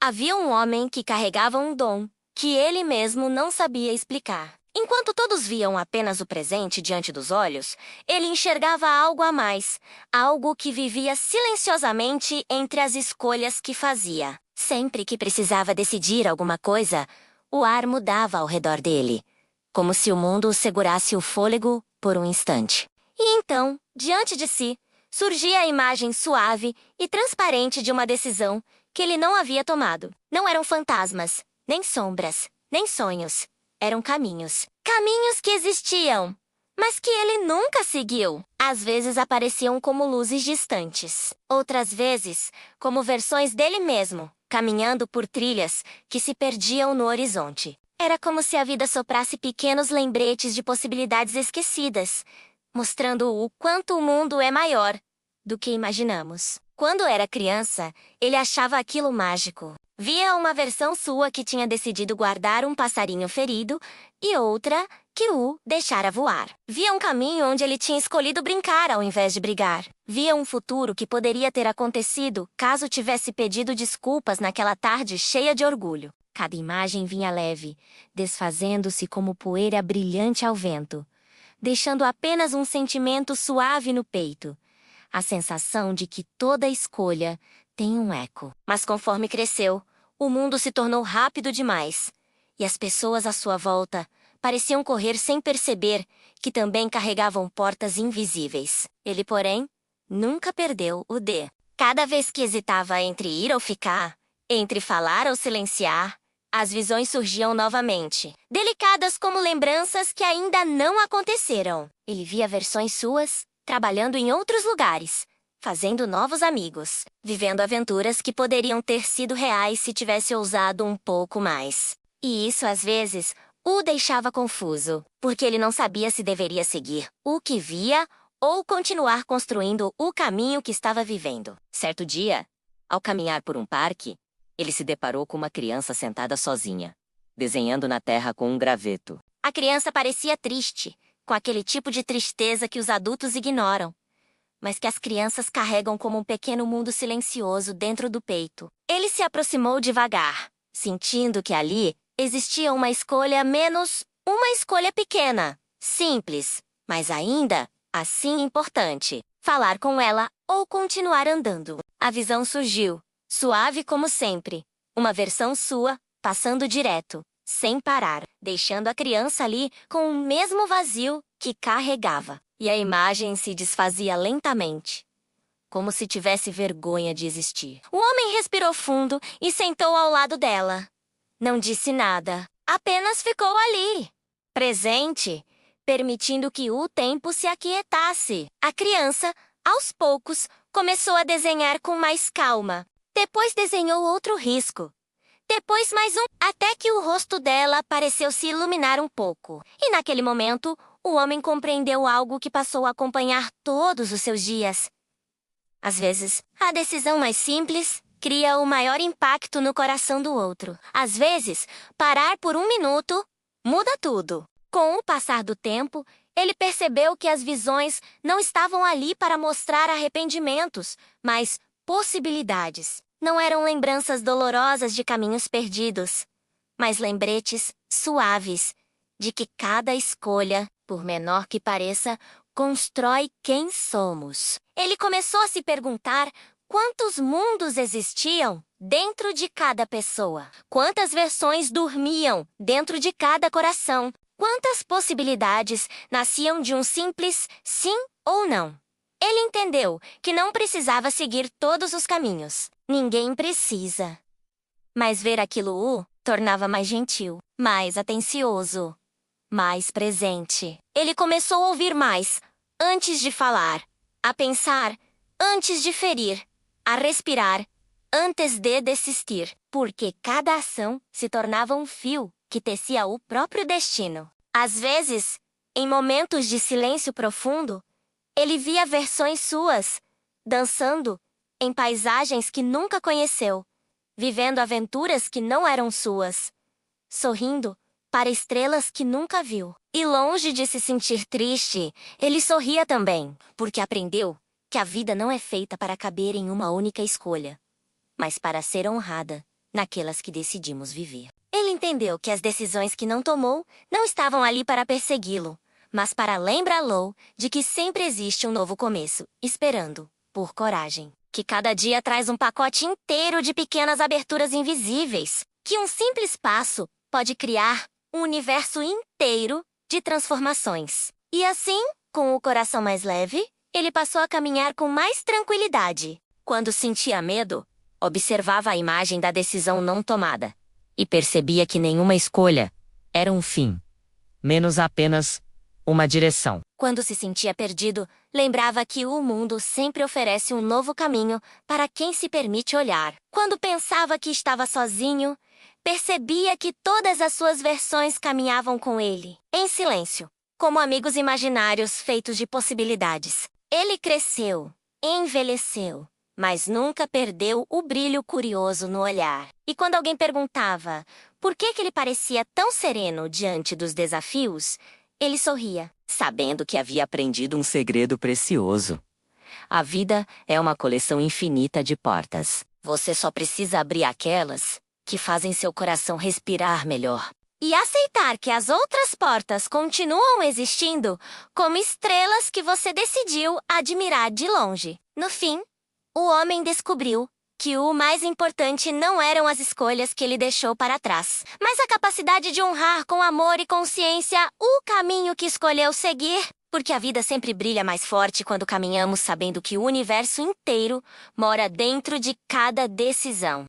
Havia um homem que carregava um dom que ele mesmo não sabia explicar. Enquanto todos viam apenas o presente diante dos olhos, ele enxergava algo a mais, algo que vivia silenciosamente entre as escolhas que fazia. Sempre que precisava decidir alguma coisa, o ar mudava ao redor dele, como se o mundo segurasse o fôlego por um instante. E então, diante de si, surgia a imagem suave e transparente de uma decisão que ele não havia tomado. Não eram fantasmas, nem sombras, nem sonhos. Eram caminhos. Caminhos que existiam, mas que ele nunca seguiu. Às vezes apareciam como luzes distantes. Outras vezes, como versões dele mesmo, caminhando por trilhas que se perdiam no horizonte. Era como se a vida soprasse pequenos lembretes de possibilidades esquecidas, mostrando o quanto o mundo é maior do que imaginamos. Quando era criança, ele achava aquilo mágico. Via uma versão sua que tinha decidido guardar um passarinho ferido e outra que o deixara voar. Via um caminho onde ele tinha escolhido brincar ao invés de brigar. Via um futuro que poderia ter acontecido caso tivesse pedido desculpas naquela tarde cheia de orgulho. Cada imagem vinha leve, desfazendo-se como poeira brilhante ao vento, deixando apenas um sentimento suave no peito. A sensação de que toda escolha tem um eco. Mas conforme cresceu, o mundo se tornou rápido demais, e as pessoas à sua volta pareciam correr sem perceber que também carregavam portas invisíveis. Ele, porém, nunca perdeu o D. Cada vez que hesitava entre ir ou ficar, entre falar ou silenciar, as visões surgiam novamente, delicadas como lembranças que ainda não aconteceram. Ele via versões suas trabalhando em outros lugares, fazendo novos amigos, vivendo aventuras que poderiam ter sido reais se tivesse ousado um pouco mais. E isso, às vezes, o deixava confuso, porque ele não sabia se deveria seguir o que via ou continuar construindo o caminho que estava vivendo. Certo dia, ao caminhar por um parque, ele se deparou com uma criança sentada sozinha, desenhando na terra com um graveto. A criança parecia triste, com aquele tipo de tristeza que os adultos ignoram, mas que as crianças carregam como um pequeno mundo silencioso dentro do peito. Ele se aproximou devagar, sentindo que ali existia uma escolha menos uma escolha pequena, simples, mas ainda assim importante. Falar com ela ou continuar andando. A visão surgiu, suave como sempre, uma versão sua, passando direto, sem parar, deixando a criança ali com o mesmo vazio que carregava. E a imagem se desfazia lentamente, como se tivesse vergonha de existir. O homem respirou fundo e sentou ao lado dela. Não disse nada, apenas ficou ali, presente, permitindo que o tempo se aquietasse. A criança, aos poucos, começou a desenhar com mais calma. Depois desenhou outro risco. Depois mais um, até que o rosto dela pareceu se iluminar um pouco. E naquele momento, o homem compreendeu algo que passou a acompanhar todos os seus dias. Às vezes, a decisão mais simples cria o maior impacto no coração do outro. Às vezes, parar por um minuto muda tudo. Com o passar do tempo, ele percebeu que as visões não estavam ali para mostrar arrependimentos, mas possibilidades. Não eram lembranças dolorosas de caminhos perdidos, mas lembretes suaves de que cada escolha, por menor que pareça, constrói quem somos. Ele começou a se perguntar quantos mundos existiam dentro de cada pessoa, quantas versões dormiam dentro de cada coração, quantas possibilidades nasciam de um simples sim ou não. Ele entendeu que não precisava seguir todos os caminhos. Ninguém precisa. Mas ver aquilo o tornava mais gentil, mais atencioso, mais presente. Ele começou a ouvir mais, antes de falar, a pensar, antes de ferir, a respirar, antes de desistir, porque cada ação se tornava um fio que tecia o próprio destino. Às vezes, em momentos de silêncio profundo, ele via versões suas, dançando em paisagens que nunca conheceu, vivendo aventuras que não eram suas, sorrindo para estrelas que nunca viu. E longe de se sentir triste, ele sorria também, porque aprendeu que a vida não é feita para caber em uma única escolha, mas para ser honrada naquelas que decidimos viver. Ele entendeu que as decisões que não tomou não estavam ali para persegui-lo, mas para lembrá-lo de que sempre existe um novo começo, esperando por coragem. Que cada dia traz um pacote inteiro de pequenas aberturas invisíveis, que um simples passo pode criar um universo inteiro de transformações. E assim, com o coração mais leve, ele passou a caminhar com mais tranquilidade. Quando sentia medo, observava a imagem da decisão não tomada e percebia que nenhuma escolha era um fim, menos apenas uma direção. Quando se sentia perdido, lembrava que o mundo sempre oferece um novo caminho para quem se permite olhar. Quando pensava que estava sozinho, percebia que todas as suas versões caminhavam com ele, em silêncio, como amigos imaginários feitos de possibilidades. Ele cresceu, envelheceu, mas nunca perdeu o brilho curioso no olhar. E quando alguém perguntava por que ele parecia tão sereno diante dos desafios, ele sorria, sabendo que havia aprendido um segredo precioso. A vida é uma coleção infinita de portas. Você só precisa abrir aquelas que fazem seu coração respirar melhor. E aceitar que as outras portas continuam existindo como estrelas que você decidiu admirar de longe. No fim, o homem descobriu que o mais importante não eram as escolhas que ele deixou para trás, mas a capacidade de honrar com amor e consciência o caminho que escolheu seguir. Porque a vida sempre brilha mais forte quando caminhamos sabendo que o universo inteiro mora dentro de cada decisão.